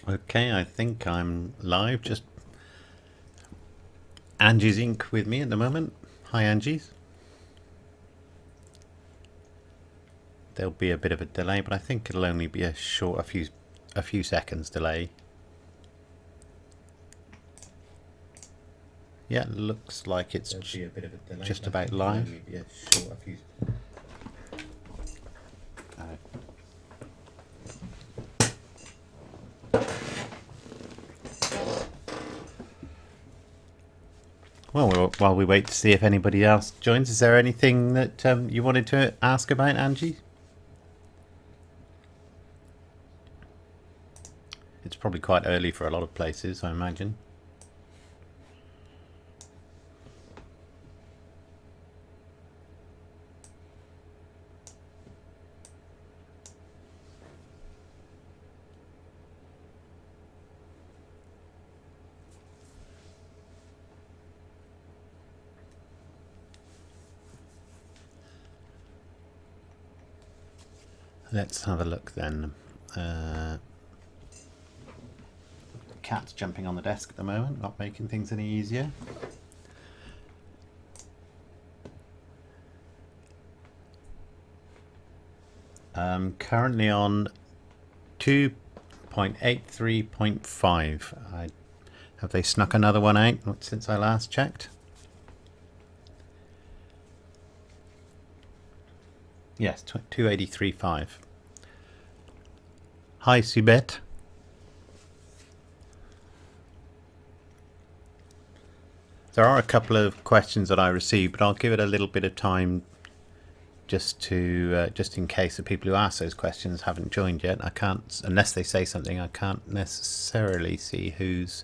Okay, I think I'm live. Just Angie's Inc. with me at the moment. Hi, Angie's. There'll be a bit of a delay, but I think it'll only be a few seconds delay. Yeah, looks like it's just about live. Well, while we wait to see if anybody else joins, is there anything that you wanted to ask about, Angie? It's probably quite early for a lot of places, I imagine. Let's have a look then. Cat's jumping on the desk at the moment, not making things any easier. Currently on 2.83.5. Have they snuck another one out? Not since I last checked. Yes, 283.5. Hi, Subet. There are a couple of questions that I received, but I'll give it a little bit of time just in case the people who ask those questions haven't joined yet. I can't, unless they say something, I can't necessarily see who's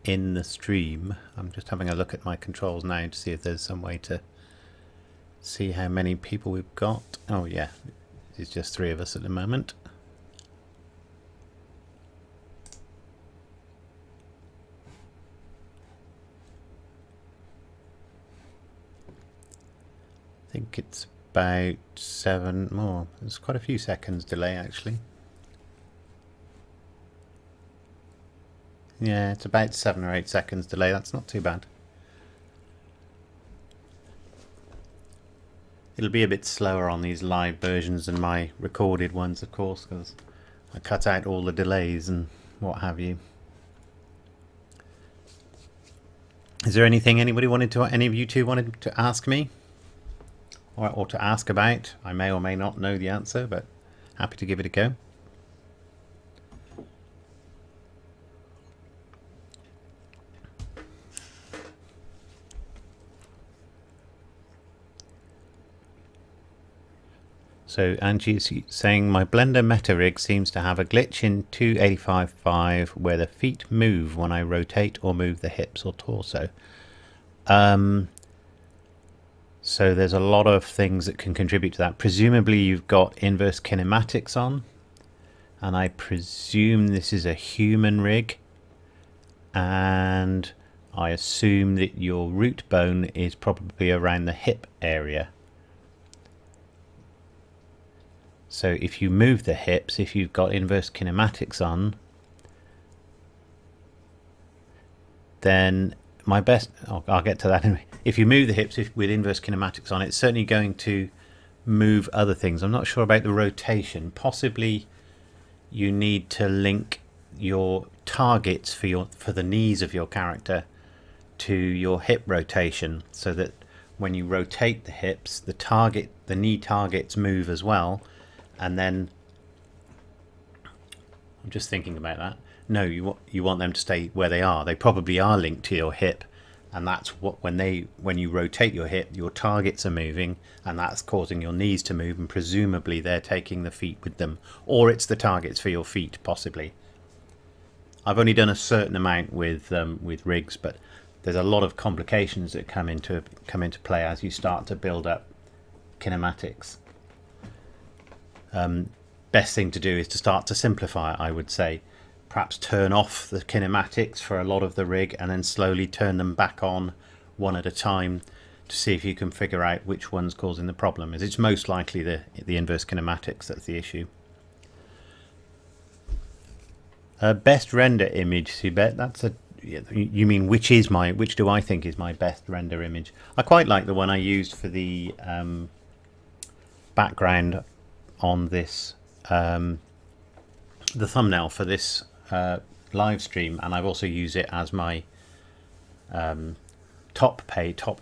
in the stream. I'm just having a look at my controls now to see if there's some way to see how many people we've got. Oh yeah, it's just 3 of us at the moment. I think it's about 7 more. There's quite a few seconds delay actually. Yeah, it's about 7 or 8 seconds delay. That's not too bad. It'll be a bit slower on these live versions than my recorded ones, of course, because I cut out all the delays and what have you. Is there anything any of you two wanted to ask me? Or to ask about? I may or may not know the answer, but happy to give it a go. So Angie's saying my Blender Meta Rig seems to have a glitch in 285.5 where the feet move when I rotate or move the hips or torso. So there's a lot of things that can contribute to that. Presumably you've got inverse kinematics on, and I presume this is a human rig, and I assume that your root bone is probably around the hip area. So if you move the hips, if you've got inverse kinematics on, then I'll get to that anyway. If you move the hips with inverse kinematics on, it's certainly going to move other things. I'm not sure about the rotation. Possibly you need to link your targets for the knees of your character to your hip rotation, so that when you rotate the hips, the knee targets move as well. And then I'm just thinking about that. No, you want them to stay where they are. They probably are linked to your hip, and that's what when you rotate your hip, your targets are moving, and that's causing your knees to move, and presumably they're taking the feet with them, or it's the targets for your feet, possibly. I've only done a certain amount with rigs, but there's a lot of complications that come into play as you start to build up kinematics. Best thing to do is to start to simplify, I would say. Perhaps turn off the kinematics for a lot of the rig and then slowly turn them back on one at a time to see if you can figure out which one's causing the problem. It's most likely the inverse kinematics that's the issue. Best render image, Subet. That's a. You mean which do I think is my best render image? I quite like the one I used for the background on this, the thumbnail for this live stream, and I've also used it as my top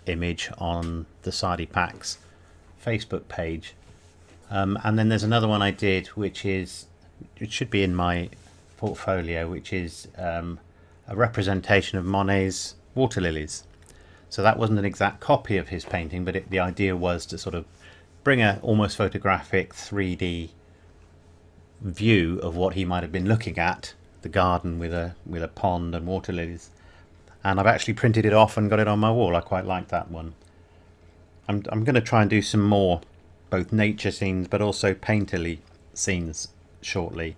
image on the Sardi Packs Facebook page. And then there's another one I did, which is, it should be in my portfolio, which is a representation of Monet's water lilies. So that wasn't an exact copy of his painting, but the idea was to sort of bring a almost photographic 3D view of what he might have been looking at, the garden with a pond and water lilies. And I've actually printed it off and got it on my wall. I quite like that one. I'm going to try and do some more both nature scenes but also painterly scenes shortly.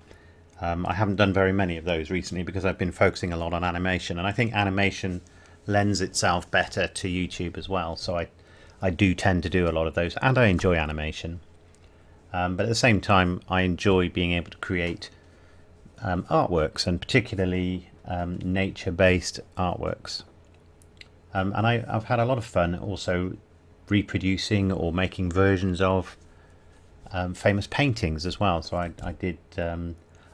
I haven't done very many of those recently because I've been focusing a lot on animation, and I think animation lends itself better to YouTube as well, so I do tend to do a lot of those, and I enjoy animation. But at the same time, I enjoy being able to create artworks, and particularly nature-based artworks. And I've had a lot of fun also reproducing or making versions of famous paintings as well. So I did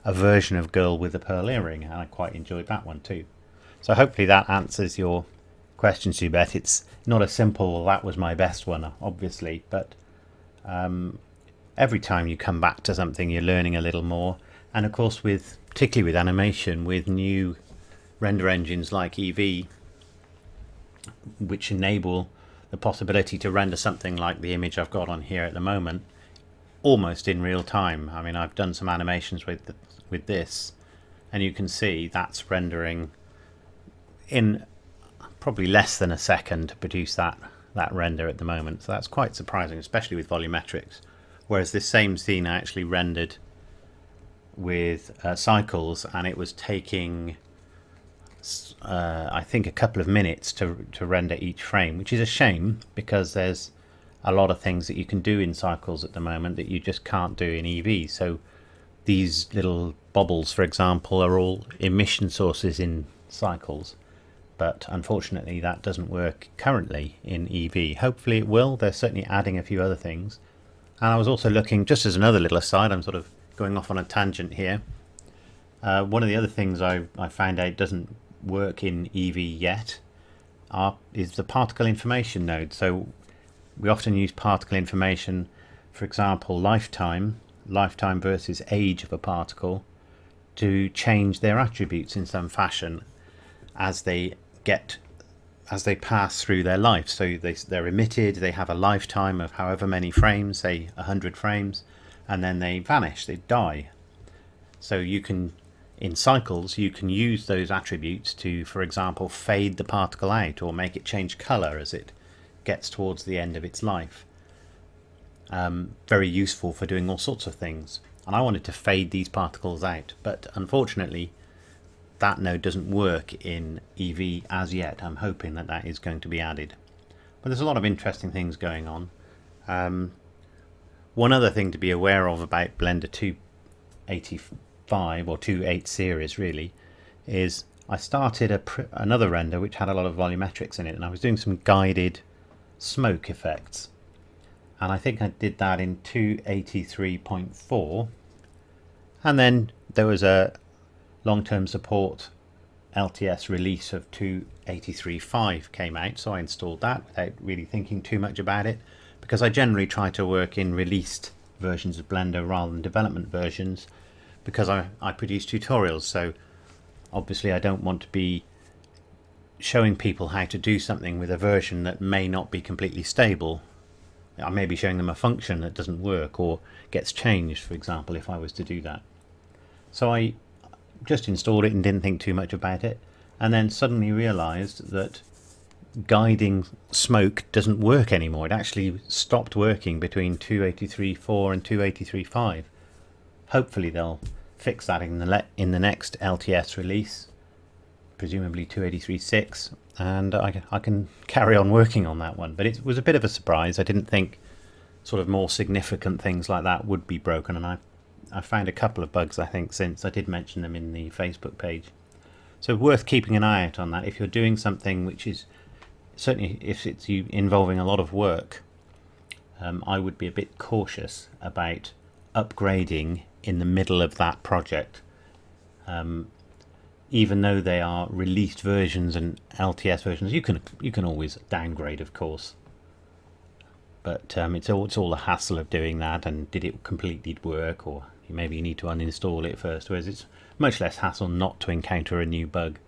a version of Girl with the Pearl Earring, and I quite enjoyed that one too. So hopefully that answers your question, Subet. It's not a simple, well, that was my best one, obviously, but every time you come back to something, you're learning a little more. And of course, particularly with animation, with new render engines like Eevee, which enable the possibility to render something like the image I've got on here at the moment almost in real time. I mean, I've done some animations with this, and you can see that's rendering in probably less than a second to produce that render at the moment. So that's quite surprising, especially with volumetrics. Whereas this same scene I actually rendered with Cycles, and it was taking I think a couple of minutes to render each frame, which is a shame because there's a lot of things that you can do in Cycles at the moment that you just can't do in Eevee. So these little bobbles, for example, are all emission sources in Cycles, but unfortunately that doesn't work currently in Eevee. Hopefully it will. They're certainly adding a few other things. And I was also looking, just as another little aside, I'm sort of going off on a tangent here. One of the other things I found out doesn't work in Eevee yet is the particle information node. So we often use particle information, for example, lifetime versus age of a particle, to change their attributes in some fashion as they pass through their life. So they're emitted, they have a lifetime of however many frames, say 100 frames, and then they vanish, they die. So you can, in Cycles, you can use those attributes to, for example, fade the particle out or make it change color as it gets towards the end of its life. Very useful for doing all sorts of things. And I wanted to fade these particles out, but unfortunately that node doesn't work in Eevee as yet. I'm hoping that that is going to be added. But there's a lot of interesting things going on. One other thing to be aware of about Blender 285 or 2.8 series really is I started another render which had a lot of volumetrics in it, and I was doing some guided smoke effects, and I think I did that in 283.4, and then there was a long-term support LTS release of 283.5 came out, so I installed that without really thinking too much about it, because I generally try to work in released versions of Blender rather than development versions, because I produce tutorials. So obviously I don't want to be showing people how to do something with a version that may not be completely stable. I may be showing them a function that doesn't work or gets changed, for example, if I was to do that. So I just installed it and didn't think too much about it, and then suddenly realized that guiding smoke doesn't work anymore. It actually stopped working between 283.4 and 283.5. Hopefully they'll fix that in the next LTS release, presumably 283.6, and I can carry on working on that one. But it was a bit of a surprise. I didn't think sort of more significant things like that would be broken, and I found a couple of bugs, I think, since I did mention them in the Facebook page. So worth keeping an eye out on that. If you're doing something which is, certainly if it's you involving a lot of work, I would be a bit cautious about upgrading in the middle of that project. Even though they are released versions and LTS versions, you can always downgrade, of course. But it's all the hassle of doing that, and did it completely work, or maybe you need to uninstall it first, whereas it's much less hassle not to encounter a new bug.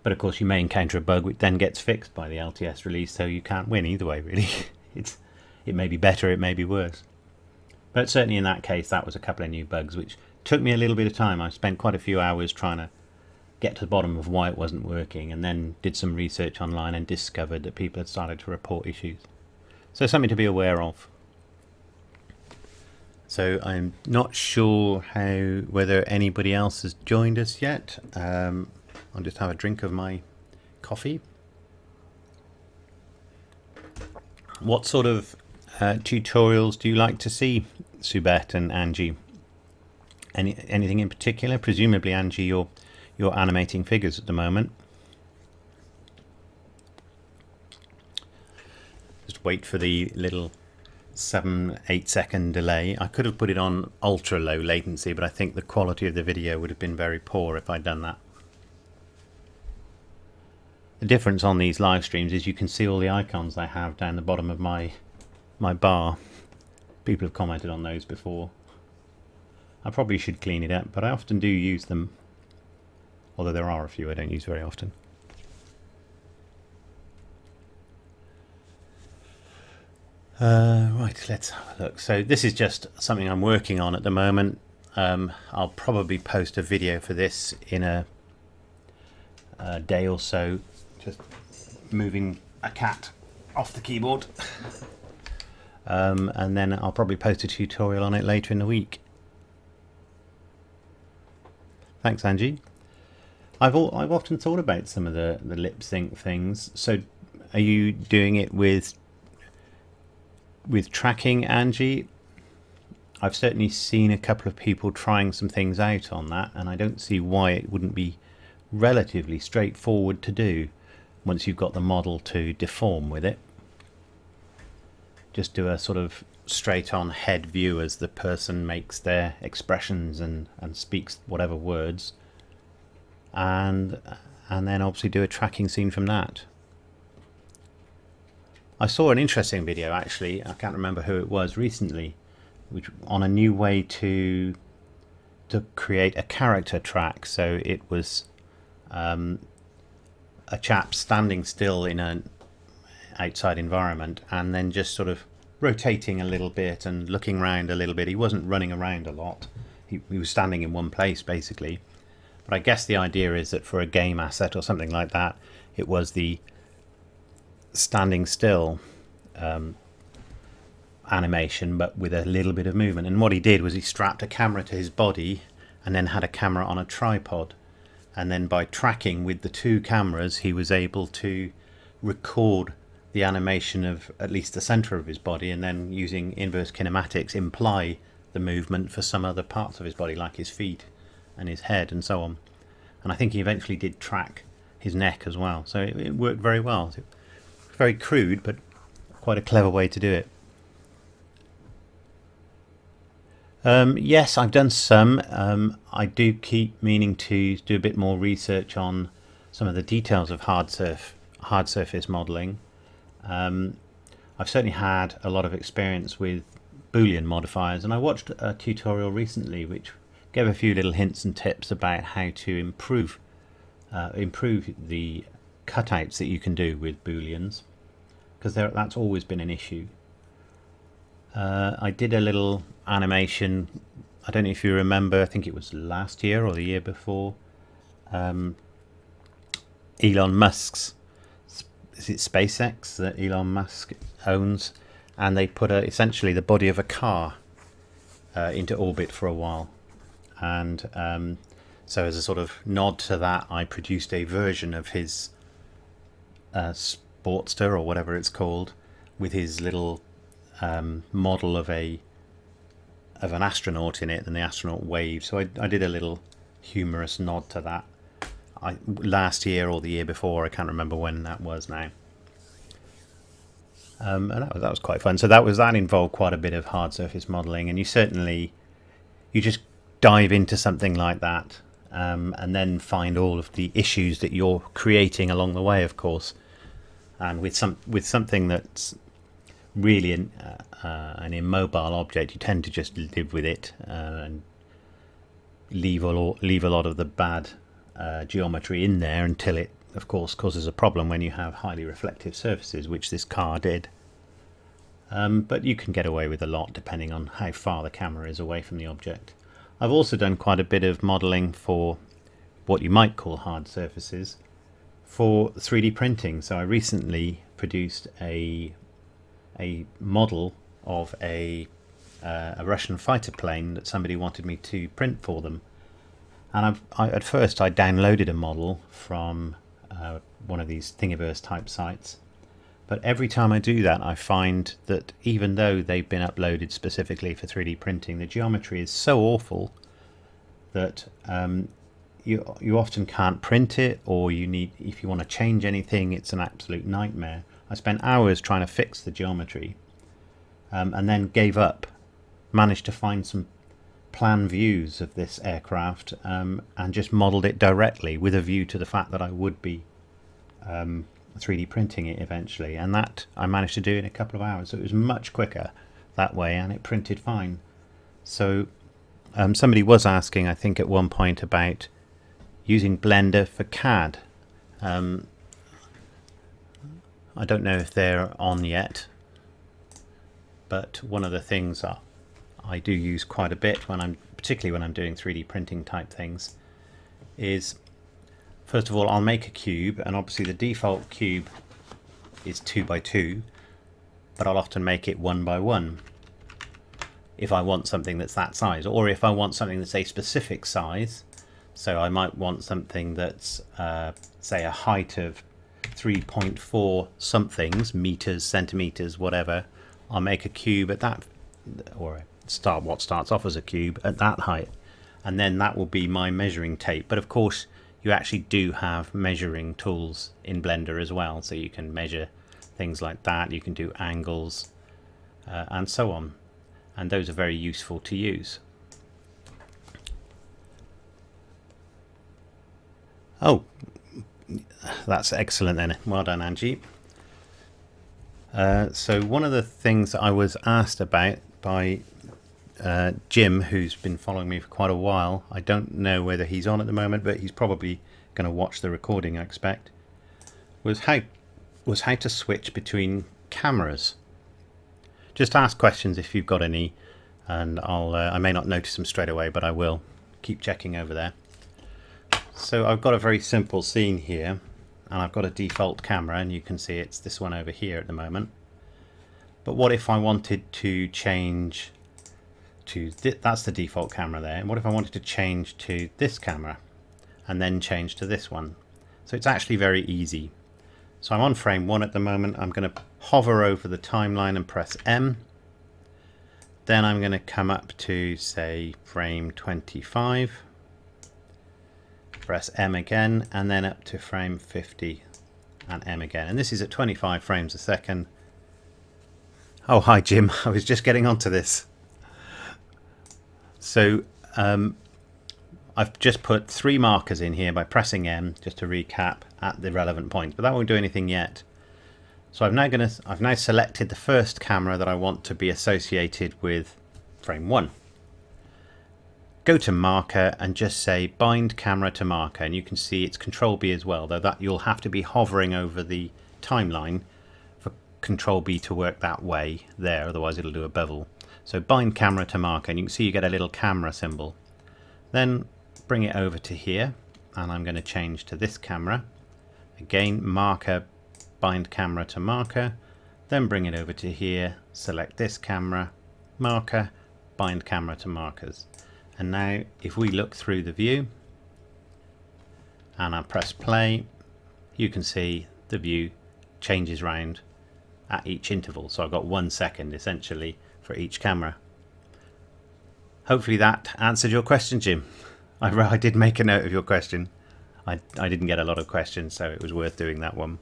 But of course you may encounter a bug which then gets fixed by the LTS release, so you can't win either way, really. It may be better, it may be worse. But certainly in that case, that was a couple of new bugs which took me a little bit of time. I spent quite a few hours trying to get to the bottom of why it wasn't working, and then did some research online and discovered that people had started to report issues. So something to be aware of. So I'm not sure whether anybody else has joined us yet. I'll just have a drink of my coffee. What sort of tutorials do you like to see, Subet and Angie? Anything in particular? Presumably, Angie, you're animating figures at the moment. Just wait for the little 7-8 second delay. I could have put it on ultra low latency, but I think the quality of the video would have been very poor if I'd done that. The difference on these live streams is you can see all the icons I have down the bottom of my bar. People have commented on those before. I probably should clean it up, but I often do use them, although there are a few I don't use very often. Right, let's have a look. So this is just something I'm working on at the moment. I'll probably post a video for this in a day or so. Just moving a cat off the keyboard. And then I'll probably post a tutorial on it later in the week. Thanks, Angie. I've often thought about some of the lip sync things. So are you doing it with tracking, Angie? I've certainly seen a couple of people trying some things out on that, and I don't see why it wouldn't be relatively straightforward to do once you've got the model to deform with it. Just do a sort of straight on head view as the person makes their expressions and speaks whatever words, and then obviously do a tracking scene from that. I saw an interesting video, actually, I can't remember who it was, recently, which on a new way to create a character track. So it was a chap standing still in an outside environment and then just sort of rotating a little bit and looking around a little bit. He wasn't running around a lot. He was standing in one place, basically. But I guess the idea is that for a game asset or something like that, it was the standing still animation, but with a little bit of movement. And what he did was he strapped a camera to his body and then had a camera on a tripod. And then by tracking with the two cameras, he was able to record the animation of at least the center of his body, and then using inverse kinematics imply the movement for some other parts of his body, like his feet and his head and so on. And I think he eventually did track his neck as well. So it worked very well. Very crude, but quite a clever way to do it. Yes, I've done some. I do keep meaning to do a bit more research on some of the details of hard surface modeling. I've certainly had a lot of experience with Boolean modifiers, and I watched a tutorial recently which gave a few little hints and tips about how to improve the cutouts that you can do with Booleans, because that's always been an issue. I did a little animation, I don't know if you remember, I think it was last year or the year before, Elon Musk's, is it SpaceX that Elon Musk owns, and they put essentially the body of a car into orbit for a while, and so as a sort of nod to that, I produced a version of his Sportster or whatever it's called, with his little model of a of an astronaut in it and the astronaut wave. So I did a little humorous nod to that. Last year or the year before, I can't remember when that was now. And that was quite fun. So that involved quite a bit of hard surface modelling, and you just dive into something like that, and then find all of the issues that you're creating along the way, of course. And with something that's really an immobile object, you tend to just live with it and leave a lot of the bad geometry in there until it, of course, causes a problem when you have highly reflective surfaces, which this car did. But you can get away with a lot depending on how far the camera is away from the object. I've also done quite a bit of modelling for what you might call hard surfaces for 3D printing. So I recently produced a model of a Russian fighter plane that somebody wanted me to print for them. And at first I downloaded a model from one of these Thingiverse type sites, but every time I do that I find that even though they've been uploaded specifically for 3D printing, the geometry is so awful that you often can't print it, or if you want to change anything, it's an absolute nightmare. I spent hours trying to fix the geometry, and then gave up. Managed to find some plan views of this aircraft, and just modelled it directly with a view to the fact that I would be 3D printing it eventually, and that I managed to do in a couple of hours. So it was much quicker that way, and it printed fine. So somebody was asking, I think at one point, about using Blender for CAD. I don't know if they're on yet, but one of the things I do use quite a bit particularly when I'm doing 3D printing type things, is first of all I'll make a cube, and obviously the default cube is 2 by 2, but I'll often make it 1 by 1 if I want something that's that size, or if I want something that's a specific size. So I might want something that's say a height of 3.4 somethings, meters, centimeters, whatever. I'll make a cube at that, or what starts off as a cube at that height, and then that will be my measuring tape. But of course you actually do have measuring tools in Blender as well, so you can measure things like that, you can do angles and so on, and those are very useful to use. Oh, that's excellent then. Well done, Angie. So one of the things that I was asked about by Jim, who's been following me for quite a while, I don't know whether he's on at the moment, but he's probably going to watch the recording, I expect, was how to switch between cameras. Just ask questions if you've got any, and I may not notice them straight away, but I will keep checking over there. So I've got a very simple scene here, and I've got a default camera, and you can see it's this one over here at the moment. But what if I wanted to change to that's the default camera there, and what if I wanted to change to this camera and then change to this one? So it's actually very easy. So I'm on frame 1 at the moment. I'm going to hover over the timeline and press M. Then I'm going to come up to, say, frame 25. Press M again, and then up to frame 50 and M again. And this is at 25 frames a second. Oh, hi Jim, I was just getting onto this. So I've just put 3 markers in here by pressing M, just to recap, at the relevant points, but that won't do anything yet. So I've now selected the first camera that I want to be associated with frame 1. Go to marker and just say bind camera to marker, and you can see it's Control B as well, though that you'll have to be hovering over the timeline for Control B to work that way there, otherwise it'll do a bevel. So bind camera to marker, and you can see you get a little camera symbol. Then bring it over to here, and I'm going to change to this camera. Again, marker, bind camera to marker, then bring it over to here, select this camera, marker, bind camera to markers. And now if we look through the view and I press play, you can see the view changes round at each interval. So I've got 1 second essentially for each camera. Hopefully that answered your question, Jim. I did make a note of your question. I didn't get a lot of questions, so it was worth doing that one.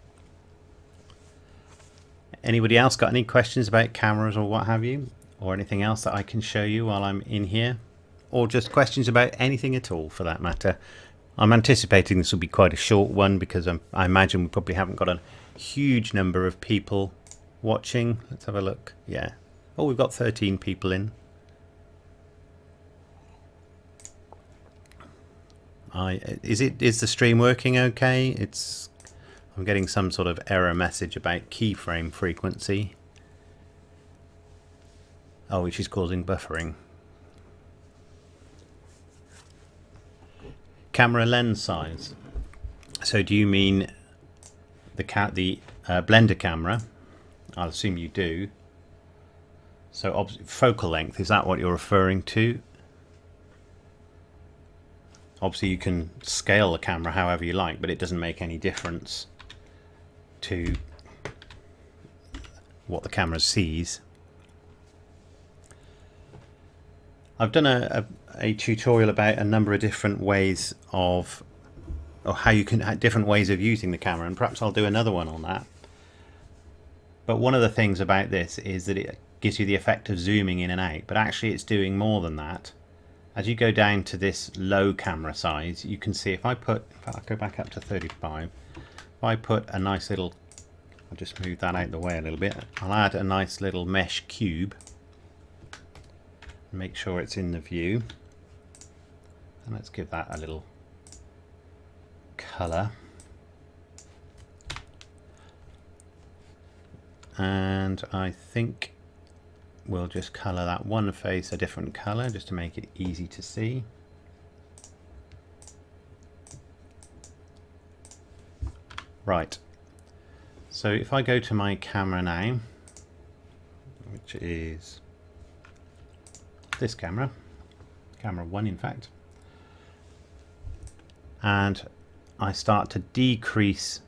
Anybody else got any questions about cameras or what have you? Or anything else that I can show you while I'm in here? Or just questions about anything at all, for that matter. I'm anticipating this will be quite a short one because I imagine we probably haven't got a huge number of people watching. Let's have a look. Yeah. Oh, we've got 13 people in. Is the stream working okay? I'm getting some sort of error message about keyframe frequency. Oh, which is causing buffering. Camera lens size. So do you mean the Blender camera? I'll assume you do. So focal length, is that what you're referring to? Obviously you can scale the camera however you like, but it doesn't make any difference to what the camera sees. I've done a tutorial about a number of different ways of, or how you can, different ways of using the camera, and perhaps I'll do another one on that. But one of the things about this is that it gives you the effect of zooming in and out, but actually it's doing more than that. As you go down to this low camera size, you can see if I put, in fact I'll go back up to 35, if I put a nice little, I'll just move that out of the way a little bit, I'll add a nice little mesh cube, make sure it's in the view, and let's give that a little colour. And I think we'll just colour that one face a different colour just to make it easy to see. Right, so if I go to my camera now, which is this camera, camera 1 in fact, and I start to decrease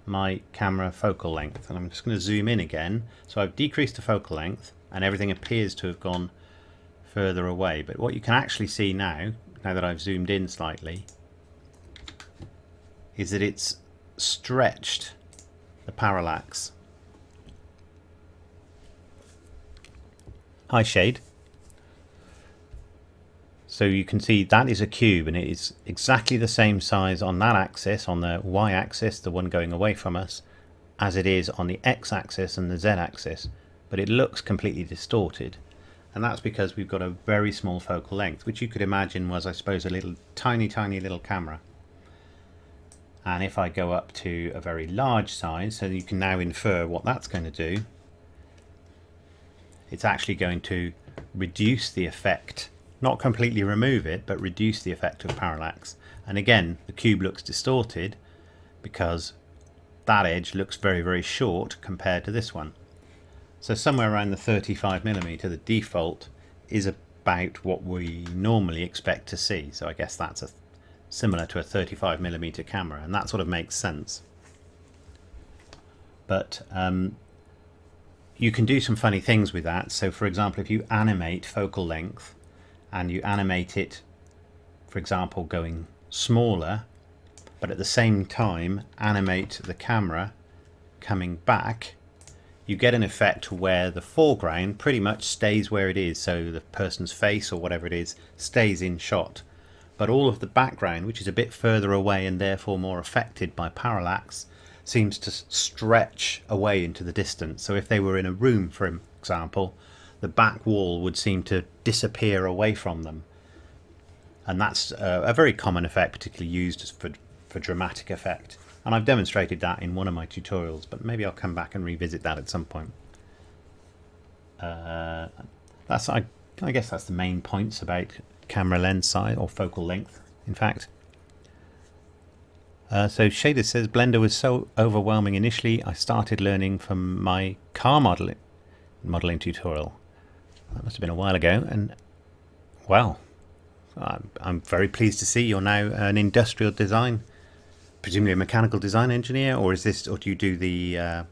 my camera focal length, and I'm just going to zoom in again. So I've decreased the focal length and everything appears to have gone further away, but what you can actually see now that I've zoomed in slightly, is that it's stretched the parallax. Hi Shade. So you can see that is a cube, and it is exactly the same size on that axis, on the y-axis, the one going away from us, as it is on the x-axis and the z-axis, but it looks completely distorted. And that's because we've got a very small focal length, which you could imagine was, I suppose, a little tiny little camera. And if I go up to a very large size, so you can now infer what that's going to do, it's actually going to reduce the effect, not completely remove it, but reduce the effect of parallax. And again, the cube looks distorted because that edge looks very, very short compared to this one. So somewhere around the 35mm, the default is about what we normally expect to see. So I guess that's similar to a 35mm camera, and that sort of makes sense. But you can do some funny things with that. So for example, if you animate focal length and you animate it, for example, going smaller, but at the same time animate the camera coming back, you get an effect where the foreground pretty much stays where it is. So the person's face or whatever it is stays in shot, but all of the background, which is a bit further away and therefore more affected by parallax, seems to stretch away into the distance. So if they were in a room, for example, the back wall would seem to disappear away from them. And that's a very common effect, particularly used for dramatic effect. And I've demonstrated that in one of my tutorials, but maybe I'll come back and revisit that at some point. I guess that's the main points about camera lens size, or focal length, in fact. So Shader says, Blender was so overwhelming initially, I started learning from my car modeling tutorial. That must have been a while ago, and well, I'm very pleased to see you're now an industrial design, presumably a mechanical design engineer, or do you do the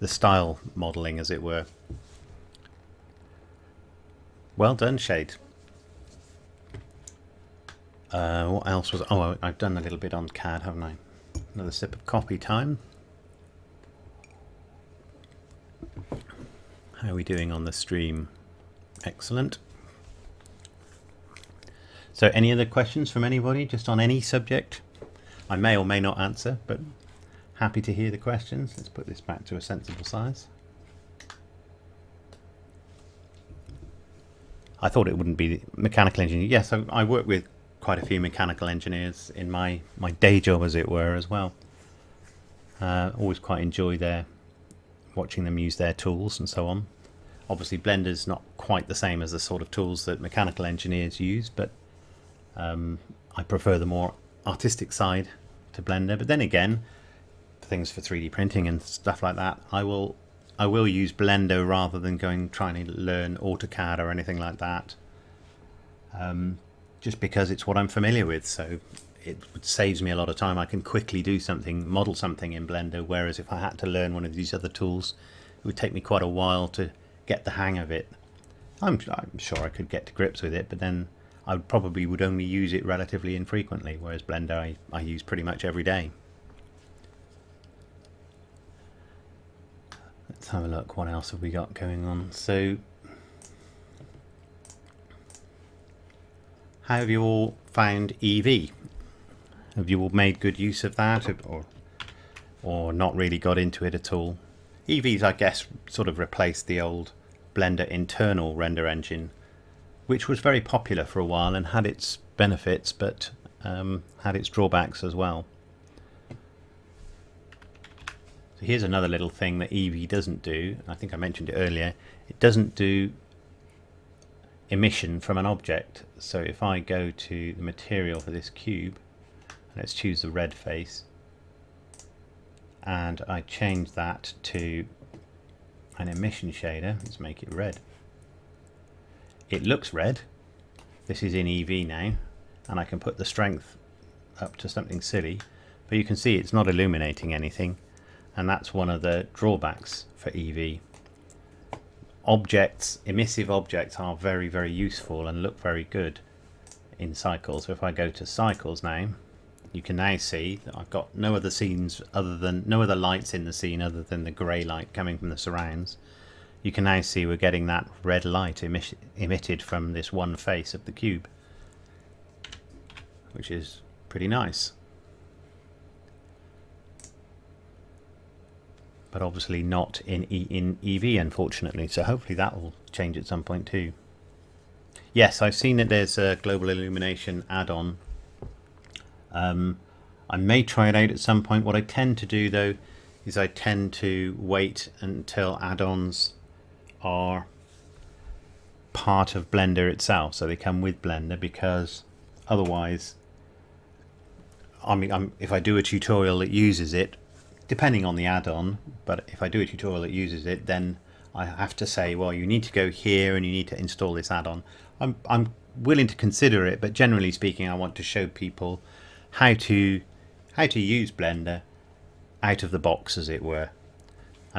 style modeling, as it were? Well done, Shade. What else was... Oh, I've done a little bit on CAD, haven't I? Another sip of coffee time. How are we doing on the stream? Excellent. So any other questions from anybody, just on any subject? I may or may not answer, but happy to hear the questions. Let's put this back to a sensible size. I thought it wouldn't be mechanical engineering. Yes, I work with quite a few mechanical engineers in my day job, as it were, as well. Always quite enjoy watching them use their tools and so on. Obviously, Blender's not quite the same as the sort of tools that mechanical engineers use, but I prefer the more artistic side to Blender. But then again, things for 3D printing and stuff like that, I will use Blender rather than trying to learn AutoCAD or anything like that. Just because it's what I'm familiar with, so it saves me a lot of time. I can quickly do something, model something in Blender, whereas if I had to learn one of these other tools, it would take me quite a while to get the hang of it. I'm sure I could get to grips with it, but then I probably would only use it relatively infrequently, whereas Blender I use pretty much every day. Let's have a look. What else have we got going on? So, how have you all found Eevee? Have you all made good use of that, or not really got into it at all? Eevee's, I guess, sort of replaced the old Blender internal render engine, which was very popular for a while and had its benefits, but had its drawbacks as well. So here's another little thing that Eevee doesn't do. I think I mentioned it earlier. It doesn't do emission from an object. So if I go to the material for this cube, let's choose the red face, and I change that to an emission shader. Let's make it red. It looks red. This is in Eevee now, and I can put the strength up to something silly, but you can see it's not illuminating anything, and that's one of the drawbacks for Eevee. Emissive objects are very, very useful and look very good in Cycles. So if I go to Cycles now, you can now see that I've got no other lights in the scene other than the grey light coming from the surrounds. You can now see we're getting that red light emitted from this one face of the cube, which is pretty nice. But obviously not in Eevee, unfortunately, so hopefully that will change at some point too. Yes, I've seen that there's a global illumination add-on. I may try it out at some point. What I tend to do though is I tend to wait until add-ons are part of Blender itself, so they come with Blender, because otherwise, if I do a tutorial that uses it, depending on the add-on, but if I do a tutorial that uses it, then I have to say, well, you need to go here and you need to install this add-on. I'm willing to consider it, but generally speaking, I want to show people how to use Blender out of the box, as it were.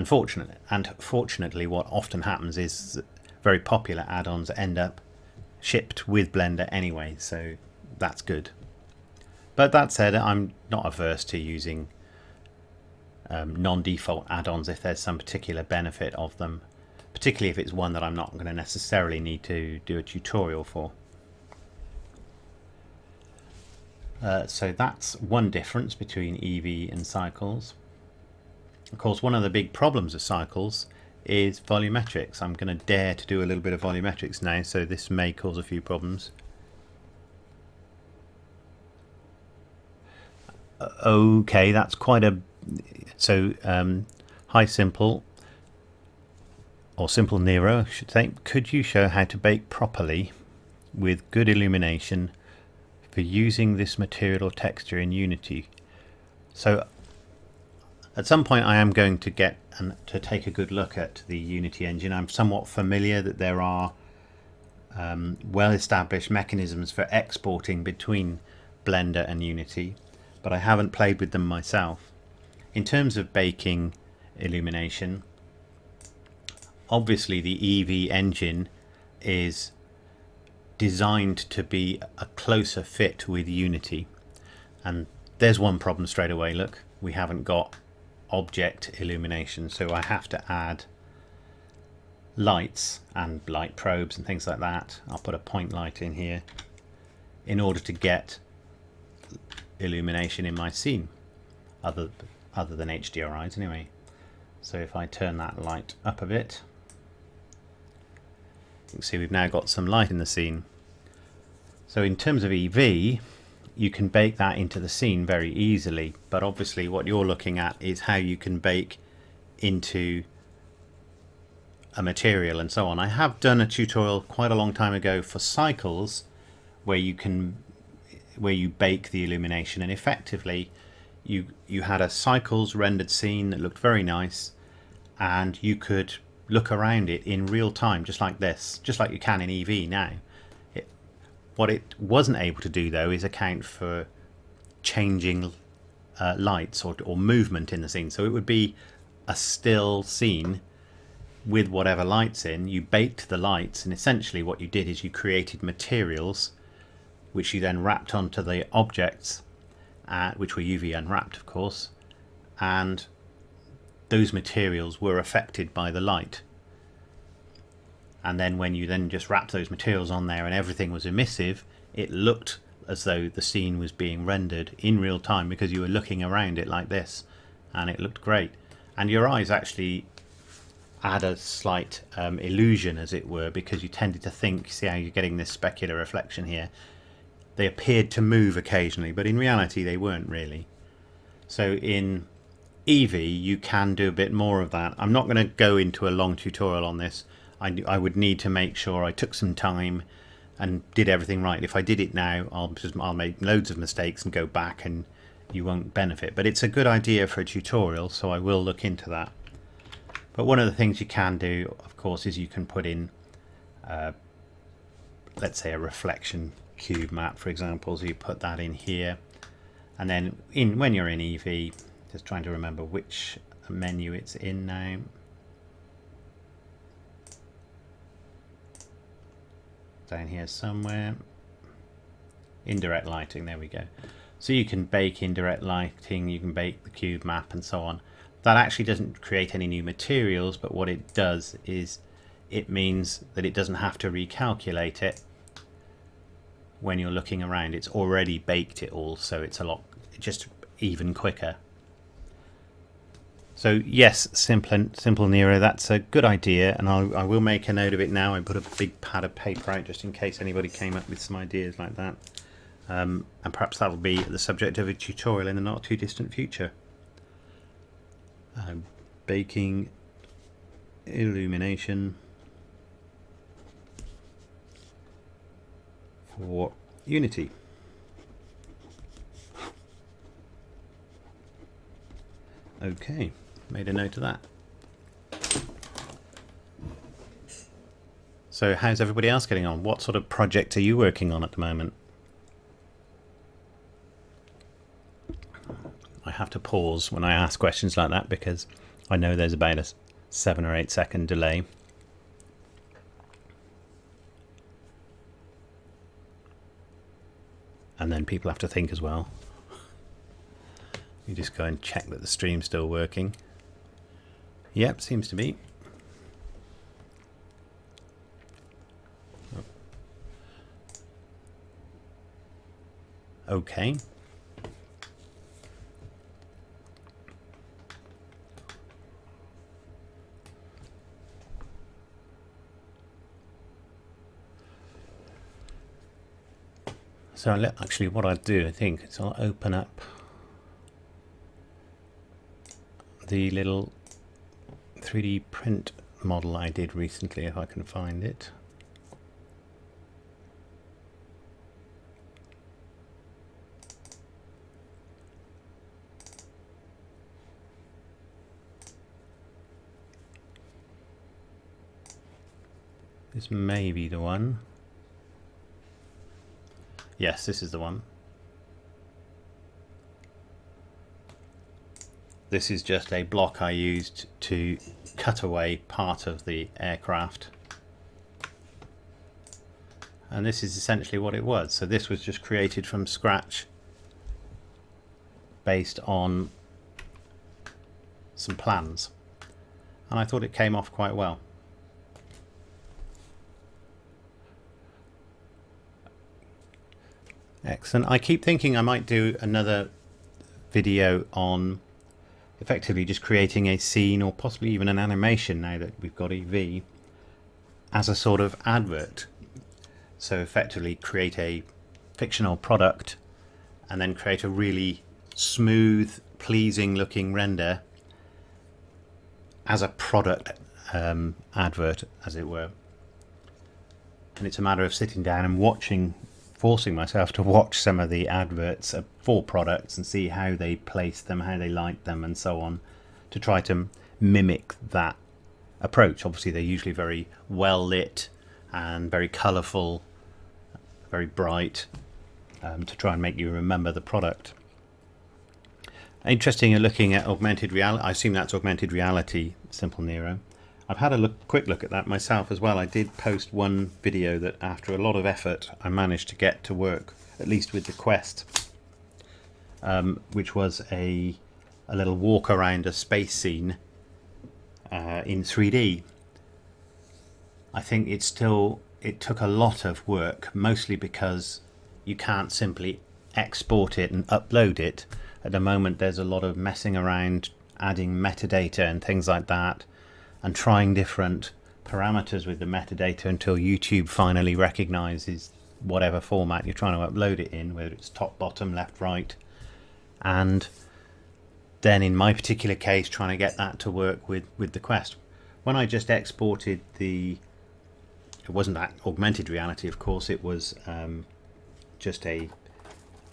Fortunately, what often happens is that very popular add-ons end up shipped with Blender anyway, so that's good. But that said, I'm not averse to using non-default add-ons if there's some particular benefit of them, particularly if it's one that I'm not going to necessarily need to do a tutorial for. So that's one difference between Eevee and Cycles. Of course, one of the big problems of Cycles is volumetrics. I'm going to dare to do a little bit of volumetrics now, so this may cause a few problems. Okay, that's quite a... So, hi Simple, or Simple Nero, I should say. Could you show how to bake properly with good illumination for using this material or texture in Unity? So, at some point I am going to get to take a good look at the Unity engine. I'm somewhat familiar that there are well-established mechanisms for exporting between Blender and Unity, but I haven't played with them myself. In terms of baking illumination, obviously the Eevee engine is designed to be a closer fit with Unity. And there's one problem straight away. Look, we haven't got object illumination, so I have to add lights and light probes and things like that. I'll put a point light in here in order to get illumination in my scene, other than HDRIs anyway. So if I turn that light up a bit, you can see we've now got some light in the scene. So in terms of EV, you can bake that into the scene very easily, but obviously what you're looking at is how you can bake into a material and so on. I have done a tutorial quite a long time ago for cycles where you bake the illumination, and effectively you had a cycles rendered scene that looked very nice, and you could look around it in real time just like this, just like you can in EV now. What it wasn't able to do though is account for changing lights or movement in the scene. So it would be a still scene with whatever lights in. You baked the lights, and essentially what you did is you created materials which you then wrapped onto the objects, which were UV unwrapped of course, and those materials were affected by the light. And then when you then just wrapped those materials on there and everything was emissive, it looked as though the scene was being rendered in real time because you were looking around it like this, and it looked great. And your eyes actually add a slight illusion, as it were, because you tended to think, see how you're getting this specular reflection here, they appeared to move occasionally, but in reality they weren't really. So in EV you can do a bit more of that. I'm not going to go into a long tutorial on this. I would need to make sure I took some time and did everything right. If I did it now, I'll make loads of mistakes and go back, and you won't benefit. But it's a good idea for a tutorial, so I will look into that. But one of the things you can do, of course, is you can put in, let's say, a reflection cube map, for example. So you put that in here, and then when you're in EV, just trying to remember which menu it's in now. Down here somewhere, indirect lighting, there we go. So you can bake indirect lighting, you can bake the cube map and so on. That actually doesn't create any new materials, but what it does is it means that it doesn't have to recalculate it when you're looking around. It's already baked it all, so it's just even quicker. So yes, Simple Nero, that's a good idea, and I will make a note of it now. I put a big pad of paper out just in case anybody came up with some ideas like that. And perhaps that'll be the subject of a tutorial in the not too distant future. Baking illumination for Unity. Okay, made a note of that. So how's everybody else getting on? What sort of project are you working on at the moment? I have to pause when I ask questions like that because I know there's about a 7 or 8 second delay. And then people have to think as well. You just go and check that the stream's still working. Yep, seems to be. Okay. So actually what I'll do, I think, is I'll open up the little 3D print model I did recently, if I can find it. This may be the one. Yes, this is the one. This is just a block I used to cut away part of the aircraft. And this is essentially what it was. So this was just created from scratch based on some plans, and I thought it came off quite well. Excellent. I keep thinking I might do another video on effectively just creating a scene, or possibly even an animation now that we've got EV, as a sort of advert. So effectively create a fictional product and then create a really smooth, pleasing looking render as a product advert, as it were. And it's a matter of sitting down and watching, forcing myself to watch some of the adverts for products and see how they place them, how they light them, and so on, to try to mimic that approach. Obviously they're usually very well lit and very colourful, very bright, to try and make you remember the product. Interesting, looking at augmented reality. I assume that's augmented reality, Simple Nero. I've had a quick look at that myself as well. I did post one video that, after a lot of effort, I managed to get to work, at least with the Quest, which was a little walk around a space scene in 3D. I think it took a lot of work, mostly because you can't simply export it and upload it. At the moment there's a lot of messing around, adding metadata and things like that, and trying different parameters with the metadata until YouTube finally recognizes whatever format you're trying to upload it in, whether it's top, bottom, left, right. And then in my particular case, trying to get that to work with the Quest. When I just exported it wasn't that augmented reality, of course, it was just a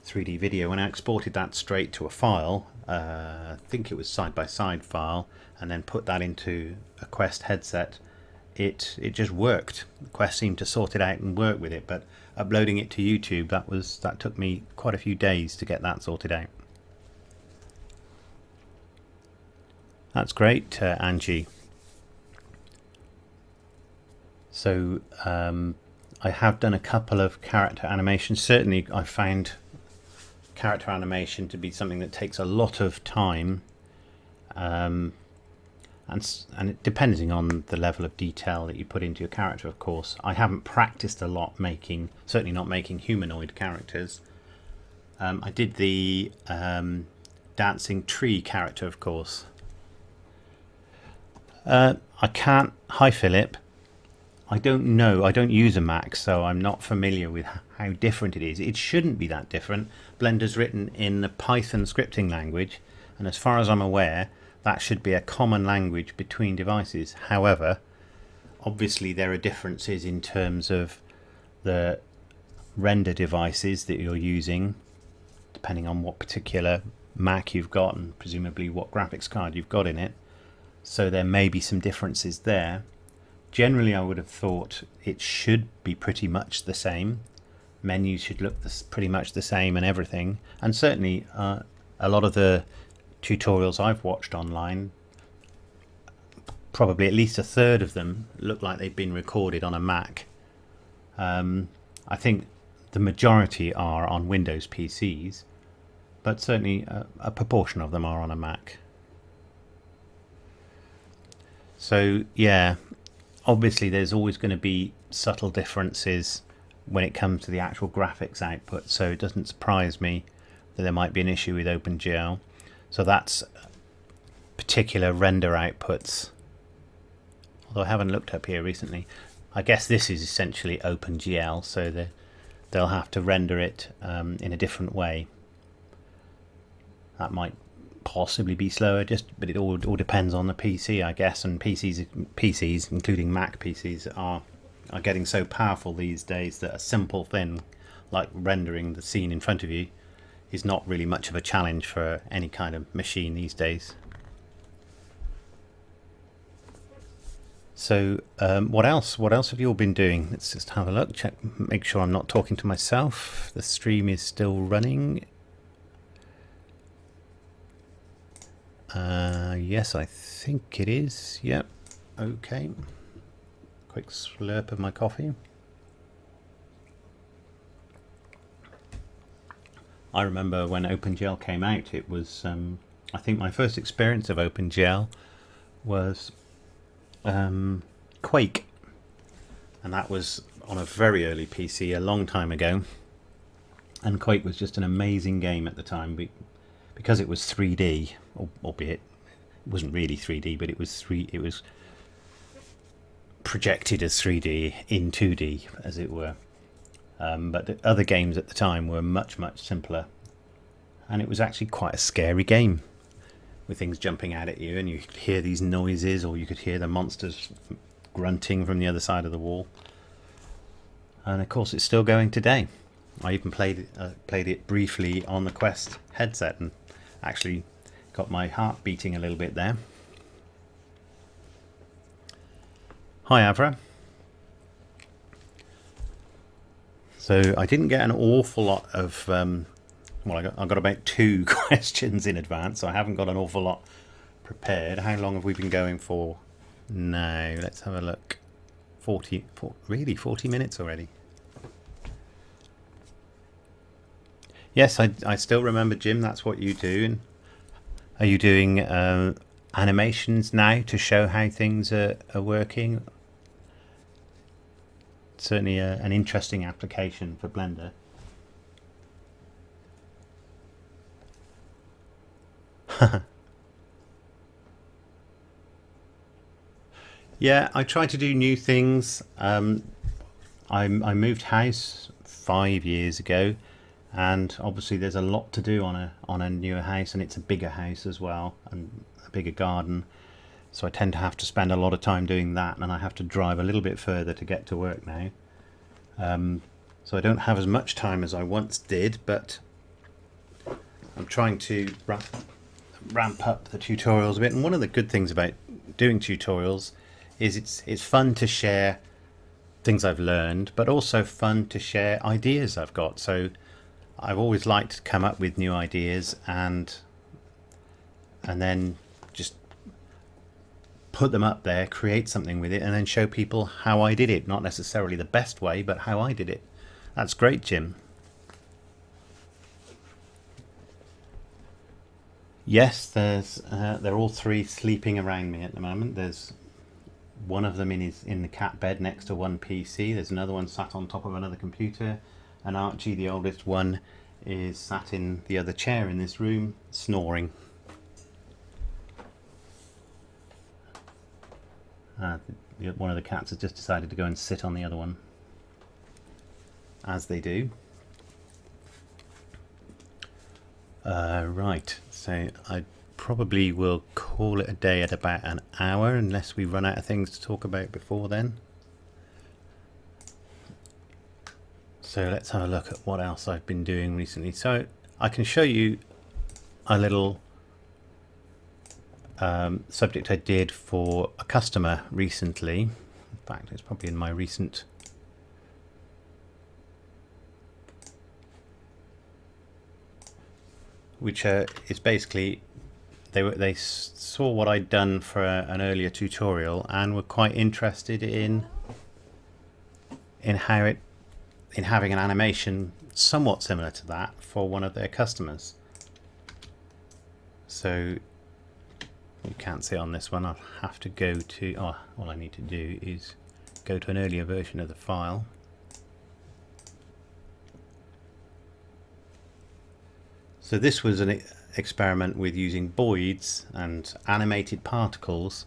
3D video. When I exported that straight to a file, I think it was side-by-side file, and then put that into a Quest headset, it just worked. The Quest seemed to sort it out and work with it, but uploading it to YouTube, that took me quite a few days to get that sorted out. That's great, Angie. So I have done a couple of character animations. Certainly I found character animation to be something that takes a lot of time, and it, depending on the level of detail that you put into your character, of course. I haven't practiced a lot certainly not making humanoid characters. I did the dancing tree character, of course. I can't. Hi Philip. I don't know. I don't use a Mac, so I'm not familiar with how different it is. It shouldn't be that different. Blender's written in the Python scripting language, and as far as I'm aware, that should be a common language between devices. However, obviously there are differences in terms of the render devices that you're using, depending on what particular Mac you've got and presumably what graphics card you've got in it. So there may be some differences there. Generally, I would have thought it should be pretty much the same. Menus should look pretty much the same and everything. And certainly a lot of the tutorials I've watched online, probably at least a third of them, look like they've been recorded on a Mac. I think the majority are on Windows PCs, but certainly a proportion of them are on a Mac. So yeah, obviously there's always going to be subtle differences when it comes to the actual graphics output, so it doesn't surprise me that there might be an issue with OpenGL. So that's particular render outputs, although I haven't looked up here recently. I guess this is essentially OpenGL, so they'll have to render it in a different way. That might possibly be slower, but it all depends on the PC, I guess. And PCs, including Mac PCs, are getting so powerful these days that a simple thing like rendering the scene in front of you is not really much of a challenge for any kind of machine these days. So what else have you all been doing? Let's just have a look, check, make sure I'm not talking to myself. The stream is still running. Yes, I think it is. Yep. Okay. Quick slurp of my coffee. I remember when OpenGL came out, it was, I think my first experience of OpenGL was Quake, and that was on a very early PC a long time ago. And Quake was just an amazing game at the time because it was 3D, albeit it wasn't really 3D, but it was projected as 3D in 2D, as it were. But the other games at the time were much simpler, and it was actually quite a scary game with things jumping out at you, and you could hear these noises, or you could hear the monsters grunting from the other side of the wall. And of course, it's still going today. I even played it briefly on the Quest headset, and actually got my heart beating a little bit there. Hi, Avra. So I didn't get an awful lot of well, I got about 2 questions in advance, so I haven't got an awful lot prepared. How long have we been going for now? Let's have a look. 40 minutes already. Yes, I still remember, Jim, that's what you do. And are you doing animations now to show how things are working? Certainly an interesting application for Blender. Yeah, I try to do new things. I moved house 5 years ago, and obviously there's a lot to do on a newer house, and it's a bigger house as well, and a bigger garden. So I tend to have to spend a lot of time doing that, and I have to drive a little bit further to get to work now. So I don't have as much time as I once did, but I'm trying to ramp up the tutorials a bit. And one of the good things about doing tutorials is it's fun to share things I've learned, but also fun to share ideas I've got. So I've always liked to come up with new ideas and then just put them up there, create something with it, and then show people how I did it. Not necessarily the best way, but how I did it. That's great, Jim. Yes, they're all 3 sleeping around me at the moment. There's one of them in the cat bed next to one PC. There's another one sat on top of another computer, and Archie, the oldest one, is sat in the other chair in this room, snoring. One of the cats has just decided to go and sit on the other one, as they do. Right, so I probably will call it a day at about an hour, unless we run out of things to talk about before then. So let's have a look at what else I've been doing recently. So I can show you a little subject I did for a customer recently. In fact, it's probably in my recent which is basically they saw what I'd done for an earlier tutorial and were quite interested in having an animation somewhat similar to that for one of their customers. So you can't see on this one. I'll have to go to all I need to do is go to an earlier version of the file. So this was an experiment with using voids and animated particles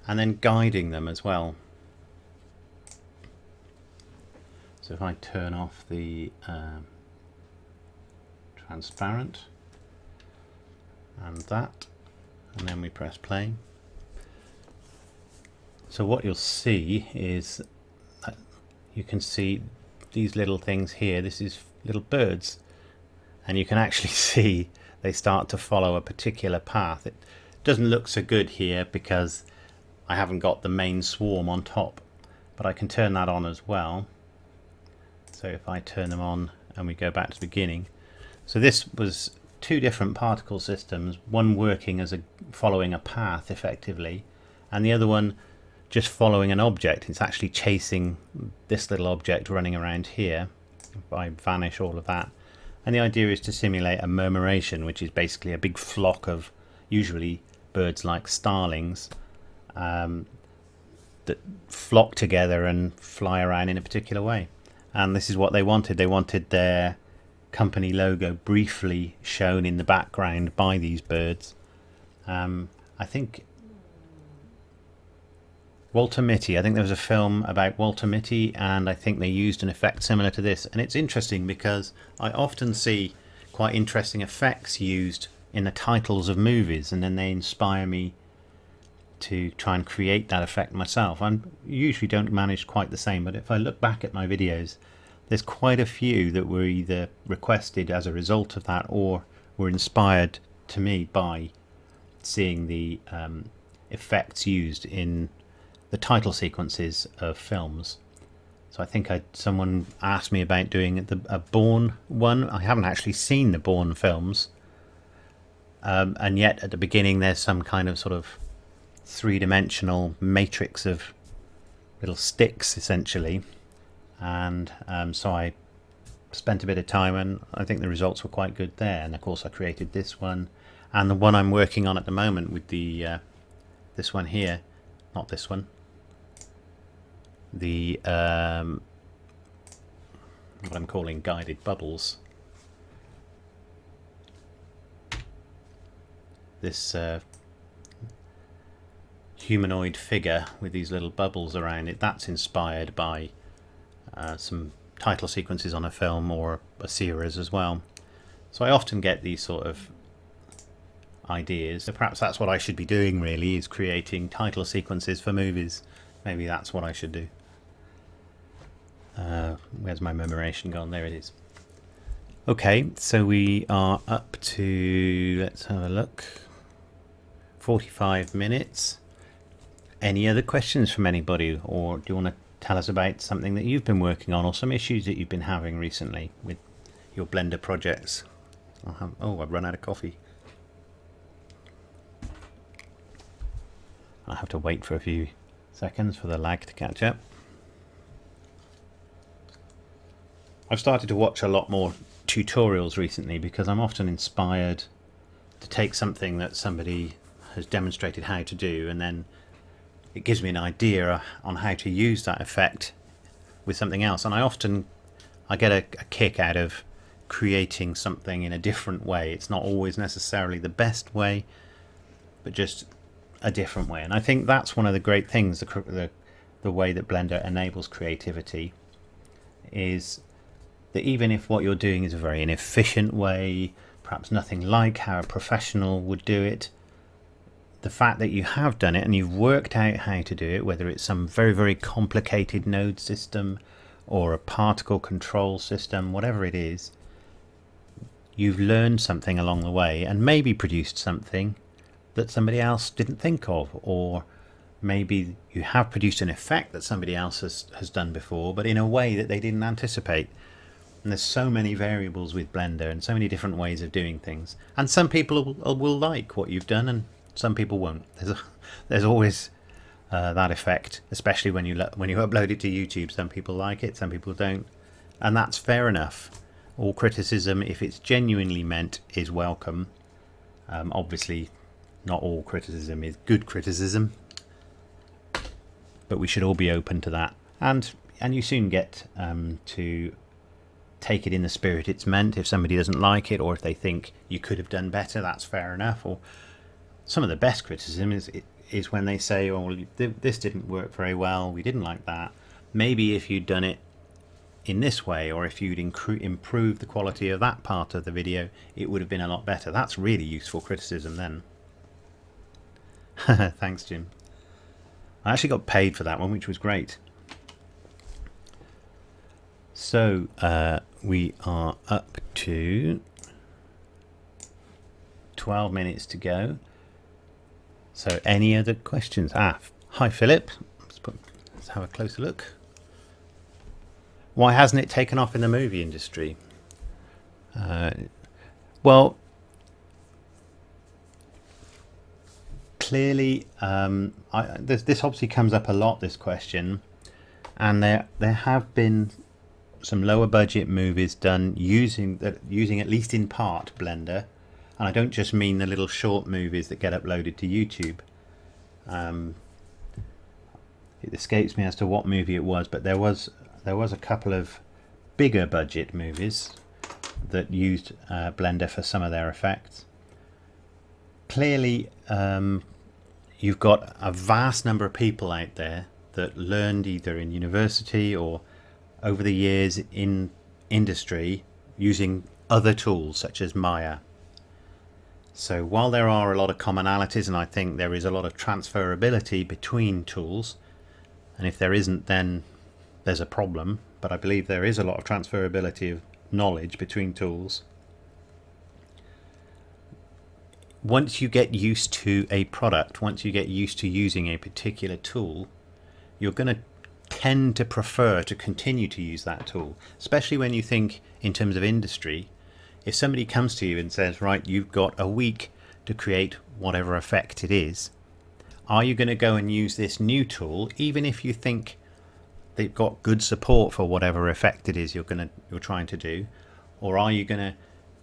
and then guiding them as well. So if I turn off the transparent and that, and then we press play. So what you'll see is that you can see these little things here. This is little birds. And you can actually see they start to follow a particular path. It doesn't look so good here because I haven't got the main swarm on top, but I can turn that on as well. So if I turn them on and we go back to the beginning. So this was 2 different particle systems, one working as following a path effectively, and the other one just following an object. It's actually chasing this little object running around here. If I vanish all of that, And the idea is to simulate a murmuration, which is basically a big flock of usually birds like starlings that flock together and fly around in a particular way. And this is what they wanted. They wanted their company logo briefly shown in the background by these birds. I think Walter Mitty, I think there was a film about Walter Mitty, and I think they used an effect similar to this. And it's interesting because I often see quite interesting effects used in the titles of movies, and then they inspire me to try and create that effect myself. I usually don't manage quite the same, but if I look back at my videos, there's quite a few that were either requested as a result of that or were inspired to me by seeing the effects used in the title sequences of films. So I think someone asked me about doing a Bourne one. I haven't actually seen the Bourne films, and yet at the beginning there's some kind of sort of three-dimensional matrix of little sticks essentially, and so I spent a bit of time, and I think the results were quite good there. And of course I created this one, and the one I'm working on at the moment with the this one here, not this one, the what I'm calling guided bubbles. This humanoid figure with these little bubbles around it, that's inspired by some title sequences on a film or a series as well. So I often get these sort of ideas. So perhaps that's what I should be doing really, is creating title sequences for movies. Maybe that's what I should do. Where's my murmuration gone? There it is. Okay, so we are up to, let's have a look, 45 minutes. Any other questions from anybody, or do you want to tell us about something that you've been working on or some issues that you've been having recently with your Blender projects? I've run out of coffee. I have to wait for a few seconds for the lag to catch up. I've started to watch a lot more tutorials recently because I'm often inspired to take something that somebody has demonstrated how to do, and then it gives me an idea on how to use that effect with something else. And I get a kick out of creating something in a different way. It's not always necessarily the best way, but just a different way. And I think that's one of the great things, the way that Blender enables creativity, is that even if what you're doing is a very inefficient way, perhaps nothing like how a professional would do it, the fact that you have done it and you've worked out how to do it, whether it's some very, very complicated node system or a particle control system, whatever it is, you've learned something along the way and maybe produced something that somebody else didn't think of, or maybe you have produced an effect that somebody else has done before, but in a way that they didn't anticipate. And there's so many variables with Blender and so many different ways of doing things. And some people will like what you've done and some people won't. There's always that effect, especially when you upload it to YouTube. Some people like it, some people don't. And that's fair enough. All criticism, if it's genuinely meant, is welcome. Obviously, not all criticism is good criticism, but we should all be open to that. And you soon get to take it in the spirit it's meant. If somebody doesn't like it, or if they think you could have done better, that's fair enough. Or some of the best criticism is when they say, oh, well, this didn't work very well, we didn't like that. Maybe if you'd done it in this way, or if you'd improve the quality of that part of the video, it would have been a lot better. That's really useful criticism then. Thanks, Jim. I actually got paid for that one, which was great. So we are up to 12 minutes to go. So any other questions? Hi Philip. Let's have a closer look. Why hasn't it taken off in the movie industry? Well, clearly, this obviously comes up a lot, this question, and there have been some lower budget movies done using at least in part Blender, and I don't just mean the little short movies that get uploaded to YouTube. It escapes me as to what movie it was, but there was a couple of bigger budget movies that used Blender for some of their effects. Clearly, you've got a vast number of people out there that learned either in university or over the years in industry using other tools such as Maya. So while there are a lot of commonalities, and I think there is a lot of transferability between tools, and if there isn't, then there's a problem, but I believe there is a lot of transferability of knowledge between tools. Once you get used to a product, once you get used to using a particular tool, you're going to tend to prefer to continue to use that tool, especially when you think in terms of industry. If somebody comes to you and says, right, you've got a week to create whatever effect it is, are you going to go and use this new tool even if you think they've got good support for whatever effect it is you're trying to do, or are you going to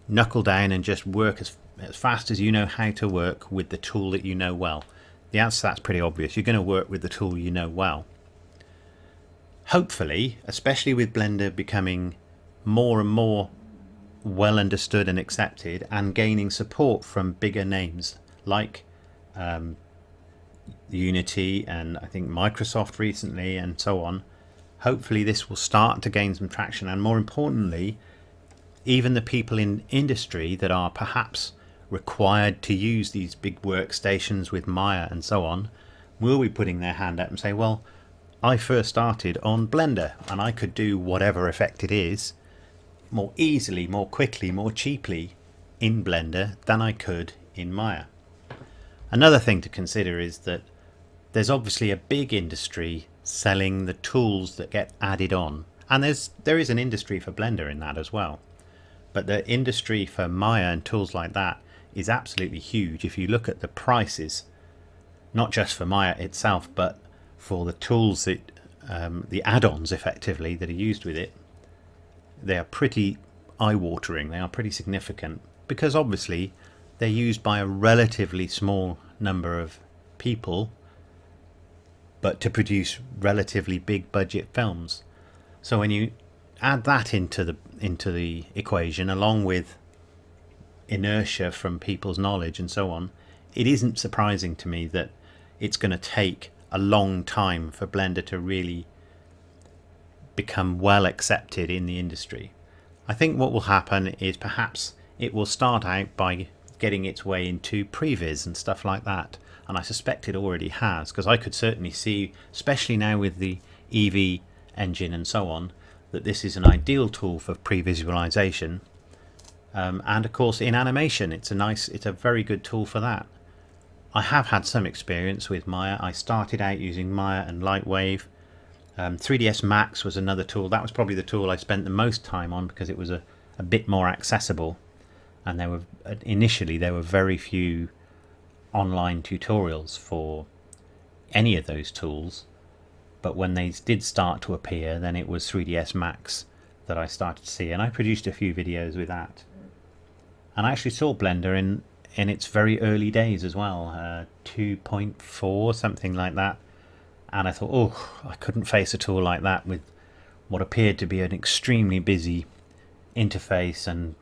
knuckle down and just work as fast as you know how to work with the tool that you know well? The answer to that's pretty obvious. You're going to work with the tool you know well. Hopefully, especially with Blender becoming more and more well understood and accepted and gaining support from bigger names like Unity and I think Microsoft recently and so on, hopefully this will start to gain some traction, and more importantly, even the people in industry that are perhaps required to use these big workstations with Maya and so on will be putting their hand up and say, well, I first started on Blender and I could do whatever effect it is more easily, more quickly, more cheaply in Blender than I could in Maya. Another thing to consider is that there's obviously a big industry selling the tools that get added on, and there is an industry for Blender in that as well, but the industry for Maya and tools like that is absolutely huge. If you look at the prices, not just for Maya itself but for the tools that the add-ons effectively that are used with it, they are pretty eye-watering. They are pretty significant because obviously they're used by a relatively small number of people, but to produce relatively big budget films. So when you add that into the equation, along with inertia from people's knowledge and so on, it isn't surprising to me that it's going to take a long time for Blender to really become well accepted in the industry. I think what will happen is perhaps it will start out by getting its way into previs and stuff like that, and I suspect it already has, because I could certainly see, especially now with the EV engine and so on, that this is an ideal tool for pre-visualization, and of course in animation it's a very good tool for that. I have had some experience with Maya. I started out using Maya and Lightwave. 3ds Max was another tool. That was probably the tool I spent the most time on because it was a bit more accessible, and initially there were very few online tutorials for any of those tools, but when they did start to appear, then it was 3ds Max that I started to see, and I produced a few videos with that. And I actually saw Blender in its very early days as well, 2.4, something like that, and I thought, oh, I couldn't face a tool like that with what appeared to be an extremely busy interface, and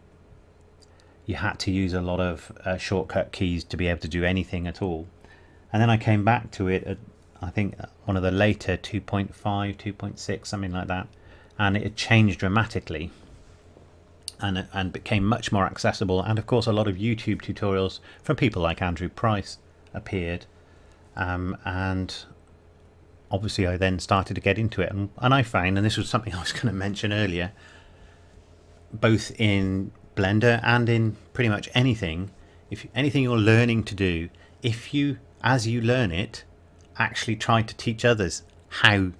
you had to use a lot of shortcut keys to be able to do anything at all. And then I came back to it at, I think, one of the later 2.5, 2.6, something like that, and it had changed dramatically and became much more accessible. And of course a lot of YouTube tutorials from people like Andrew Price appeared, and obviously I then started to get into it, and I found, and this was something I was going to mention earlier, both in Blender and in pretty much anything, anything you're learning to do, if you, as you learn it, actually try to teach others how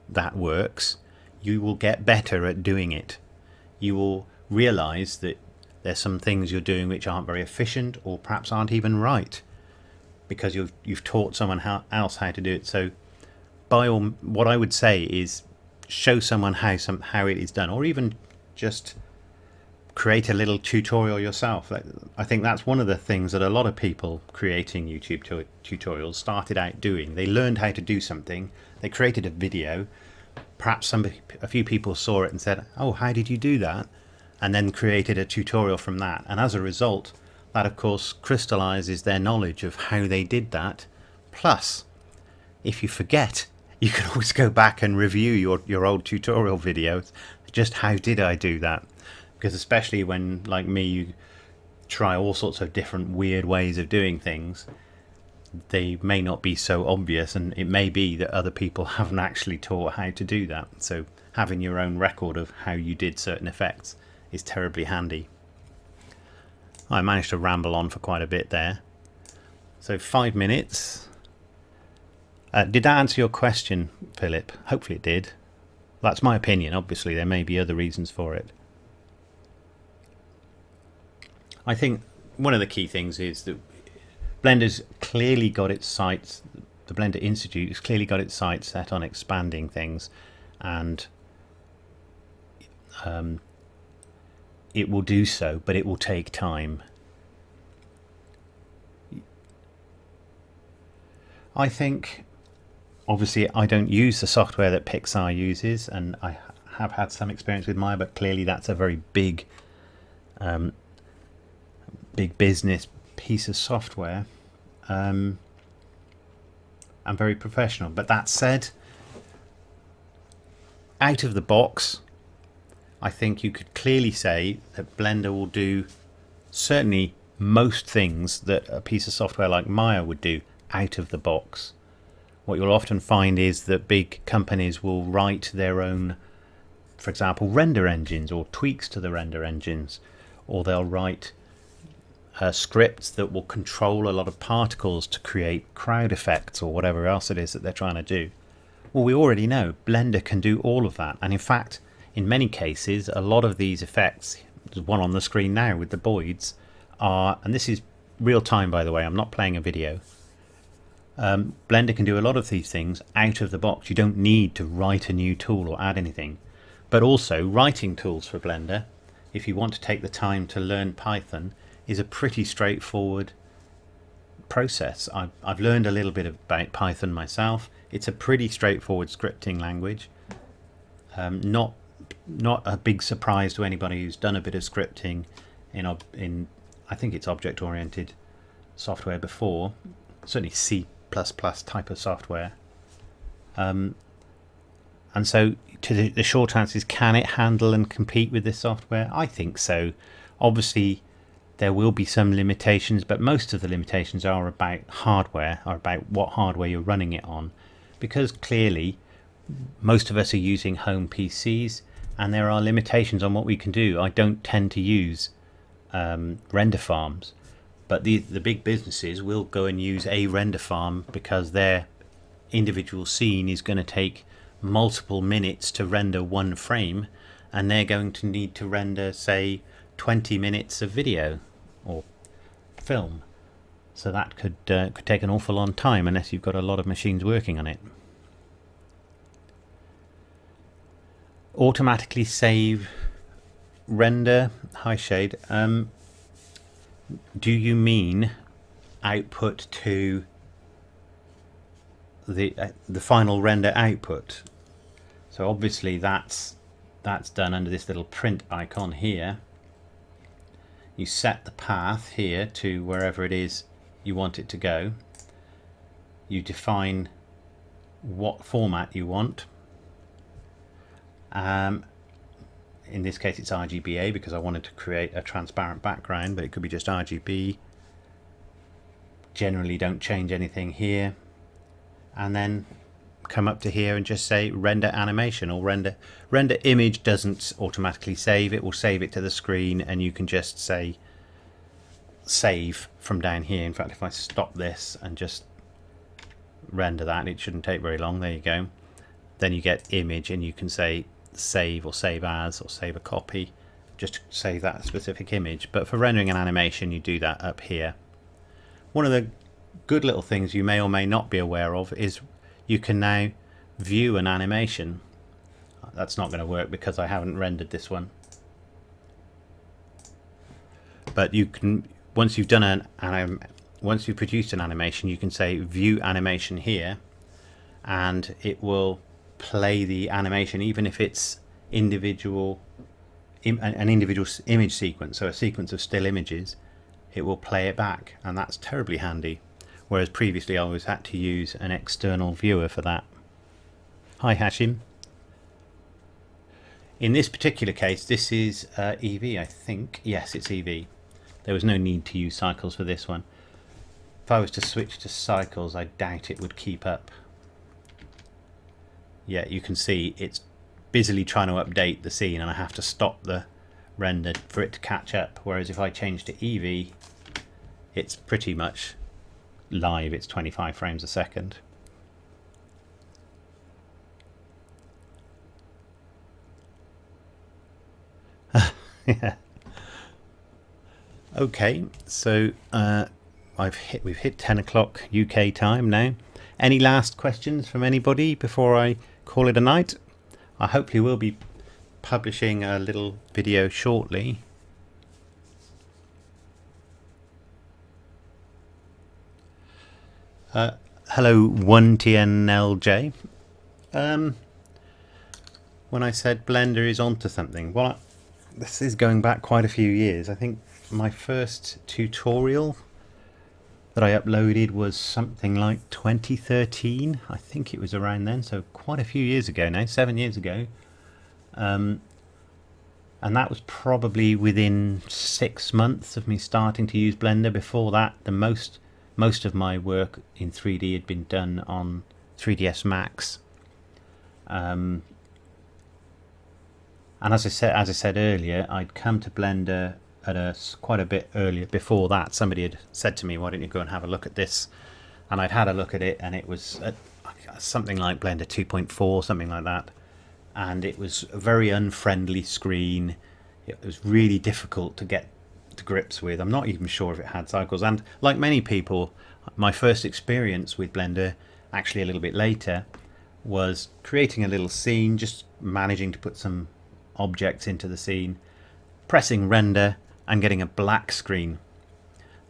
that works, you will get better at doing it. You will realize that there's some things you're doing which aren't very efficient or perhaps aren't even right because you've taught someone else how to do it. So what I would say is show someone how it is done, or even just create a little tutorial yourself. I think that's one of the things that a lot of people creating YouTube tutorials started out doing. They learned how to do something, they created a video, perhaps a few people saw it and said, oh, how did you do that? And then created a tutorial from that. And as a result, that of course crystallizes their knowledge of how they did that. Plus, if you forget, you can always go back and review your old tutorial videos. Just how did I do that? Because especially when, like me, you try all sorts of different weird ways of doing things, they may not be so obvious, and it may be that other people haven't actually taught how to do that. So having your own record of how you did certain effects is terribly handy. I managed to ramble on for quite a bit there. So 5 minutes. Did that answer your question, Philip? Hopefully it did. That's my opinion. Obviously there may be other reasons for it. I think one of the key things is that Blender's clearly got its sights, the Blender Institute has clearly got its sights set on expanding things, and it will do so, but it will take time. I think, obviously I don't use the software that Pixar uses, and I have had some experience with Maya, but clearly that's a very big big business piece of software, and very professional. But that said, out of the box, I think you could clearly say that Blender will do certainly most things that a piece of software like Maya would do out of the box. What you'll often find is that big companies will write their own, for example, render engines or tweaks to the render engines, or they'll write scripts that will control a lot of particles to create crowd effects or whatever else it is that they're trying to do. Well, we already know Blender can do all of that, and in fact in many cases a lot of these effects, there's one on the screen now with the Boids, are, and this is real time by the way, I'm not playing a video, Blender can do a lot of these things out of the box. You don't need to write a new tool or add anything. But also writing tools for Blender, if you want to take the time to learn Python, is a pretty straightforward process. I've learned a little bit about Python myself. It's a pretty straightforward scripting language. Not a big surprise to anybody who's done a bit of scripting in I think it's object-oriented software before, certainly C++ type of software. And so the short answer is, can it handle and compete with this software? I think so. Obviously there will be some limitations, but most of the limitations are about hardware, or about what hardware you're running it on, because clearly most of us are using home PCs and there are limitations on what we can do. I don't tend to use render farms, but the big businesses will go and use a render farm because their individual scene is going to take multiple minutes to render one frame, and they're going to need to render, say, 20 minutes of video or film. So that could take an awful long time unless you've got a lot of machines working on it. Automatically save render, high shade. Do you mean output to the final render output? So obviously that's done under this little print icon here. You set the path here to wherever it is you want it to go. You define what format you want. In this case it's RGBA because I wanted to create a transparent background, but it could be just RGB. Generally don't change anything here, and then come up to here and just say render animation, or render image doesn't automatically save, it will save it to the screen, and you can just say save from down here. In fact, if I stop this and just render that, it shouldn't take very long. There you go. Then you get image and you can say save or save as or save a copy, just to save that specific image. But for rendering an animation you do that up here. One of the good little things you may or may not be aware of is you can now view an animation. that's not going to work because I haven't rendered this one. But you can, once you've done once you've produced an animation, you can say view animation here, and it will play the animation even if it's an individual image sequence, so a sequence of still images. It will play it back, and that's terribly handy, whereas previously I always had to use an external viewer for that. Hi Hashim. In this particular case, this is Eevee, I think. Yes, it's Eevee. There was no need to use cycles for this one. If I was to switch to cycles, I doubt it would keep up. Yeah, you can see it's busily trying to update the scene, and I have to stop the render for it to catch up. Whereas if I change to Eevee, it's pretty much live. It's 25 frames a second. Yeah. Okay, so we've hit 10 o'clock UK time now. Any last questions from anybody before I call it a night? I hopefully will be publishing a little video shortly. Hello 1TNLJ. When I said Blender is onto something, well, this is going back quite a few years. I think my first tutorial that I uploaded was something like 2013. I think it was around then, so quite a few years ago now, 7 years ago. And that was probably within 6 months of me starting to use Blender. Before that, the most of my work in 3D had been done on 3ds Max. And as I said earlier, I'd come to Blender at quite a bit earlier. Before that, somebody had said to me, "Why don't you go and have a look at this?" And I'd had a look at it, and it was something like Blender 2.4, something like that. And it was a very unfriendly screen. It was really difficult to get to grips with. I'm not even sure if it had cycles. And like many people, my first experience with Blender, actually a little bit later, was creating a little scene, just managing to put some objects into the scene, pressing render and getting a black screen,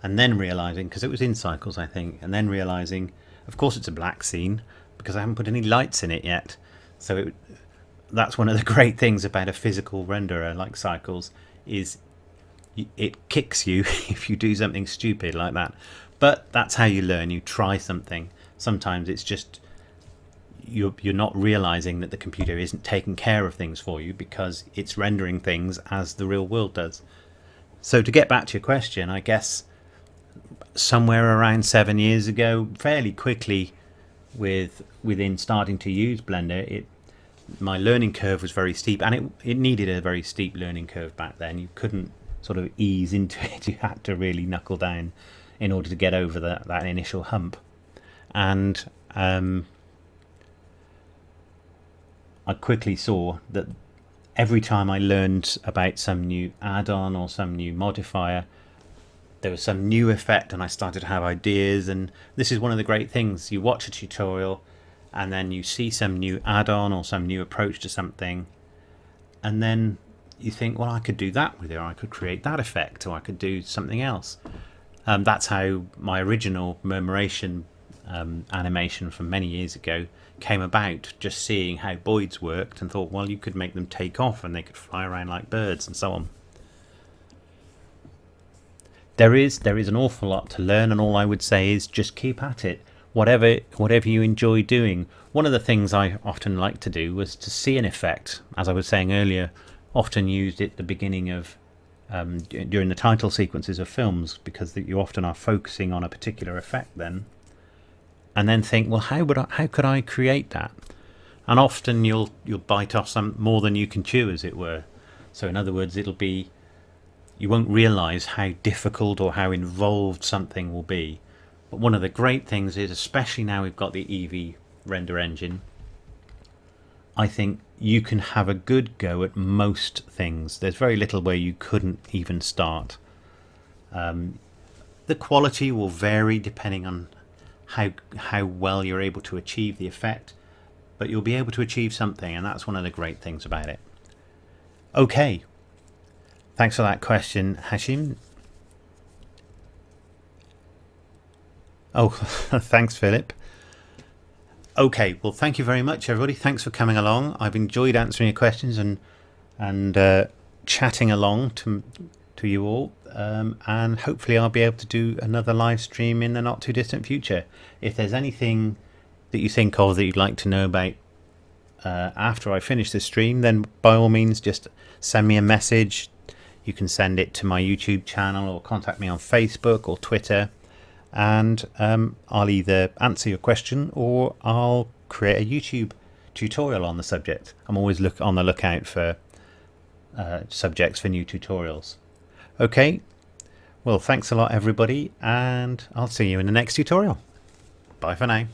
and then realizing, because it was in cycles I think, and then realizing of course it's a black scene because I haven't put any lights in it yet. So that's one of the great things about a physical renderer like cycles, is it kicks you if you do something stupid like that. But that's how you learn. You try something. Sometimes it's just you're not realizing that the computer isn't taking care of things for you because it's rendering things as the real world does. So to get back to your question, I guess somewhere around 7 years ago, fairly quickly within starting to use Blender, my learning curve was very steep, and it needed a very steep learning curve back then. You couldn't sort of ease into it. You had to really knuckle down in order to get over that initial hump. And I quickly saw that every time I learned about some new add-on or some new modifier, there was some new effect, and I started to have ideas. And this is one of the great things. You watch a tutorial and then you see some new add-on or some new approach to something, and then you think, well, I could do that with it, or I could create that effect, or I could do something else. That's how my original Murmuration animation from many years ago came about, just seeing how Boids worked, and thought, well, you could make them take off and they could fly around like birds and so on. There is an awful lot to learn, and all I would say is just keep at it. Whatever you enjoy doing. One of the things I often like to do was to see an effect, as I was saying earlier, often used at the beginning of during the title sequences of films, because you often are focusing on a particular effect then, and then think, well, how could I create that? And often you'll bite off some more than you can chew, as it were. So in other words, you won't realize how difficult or how involved something will be. But one of the great things is, especially now we've got the Eevee render engine, I think you can have a good go at most things. There's very little where you couldn't even start. The quality will vary depending on how well you're able to achieve the effect, but you'll be able to achieve something, and that's one of the great things about it. Okay, thanks for that question, Hashim. Oh, thanks, Philip. Okay, well, thank you very much, everybody. Thanks for coming along. I've enjoyed answering your questions and chatting along to you all. And hopefully I'll be able to do another live stream in the not too distant future. If there's anything that you think of that you'd like to know about after I finish the stream, then by all means just send me a message. You can send it to my YouTube channel or contact me on Facebook or Twitter, and I'll either answer your question or I'll create a YouTube tutorial on the subject. I'm always on the lookout for subjects for new tutorials. Okay, well, thanks a lot, everybody, and I'll see you in the next tutorial. Bye for now.